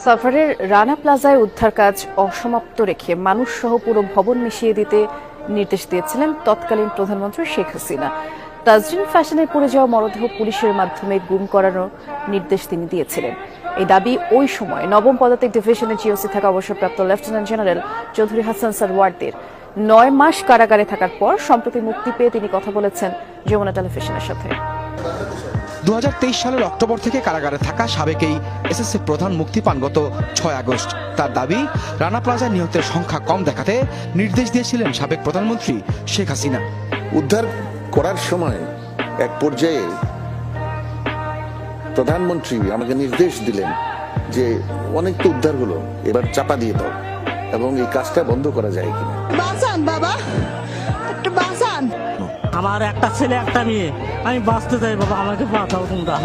সাভারের রানা প্লাজায় উদ্ধার কাজ অসমাপ্ত রেখে মানুষ সহ পুরো ভবন মিশিয়ে দিতে নির্দেশ দিয়েছিলেন তৎকালীন প্রধানমন্ত্রী শেখ হাসিনা। তাজরিন ফ্যাশনে পড়ে যাওয়া মরদেহ পুলিশের মাধ্যমে গুম করানোর নির্দেশ তিনি দিয়েছিলেন। এই দাবি ওই সময় নবম পদাতিক ডিভিশনের জিওসি থাকা অবসরপ্রাপ্ত লেফটেন্যান্ট জেনারেল চৌধুরী হাসান সারওয়ারদের 9 মাস কারাগারে থাকার পর সম্প্রতি মুক্তি পেয়ে তিনি কথা বলেছেন যমুনা টেলিভিশনের সাথে। 2023 সালের অক্টোবর থেকে কারাগারে থাকা সাবেক এই এসএসসি প্রধান মুক্তি পান গত 6 আগস্ট। তার দাবি, রানা প্লাজায় নিহতের সংখ্যা কম দেখাতে নির্দেশ দিয়েছিলেন সাবেক প্রধানমন্ত্রী শেখ হাসিনা। উদ্ধার করার সময় এক পর্যায়ে প্রধানমন্ত্রী আমাকে নির্দেশ দিলেন যে অনেক তো উদ্ধার হলো, এবার চাপা দিয়ে দাও এবং এই কাজটা বন্ধ করা যায় কিনা। বাঁচান বাবা, একটু বাঁচান। আমার একটা ছেলে একটা মেয়ে, আমি বাঁচতে চাই বাবা, আমাকে বাঁচাও তোমরা।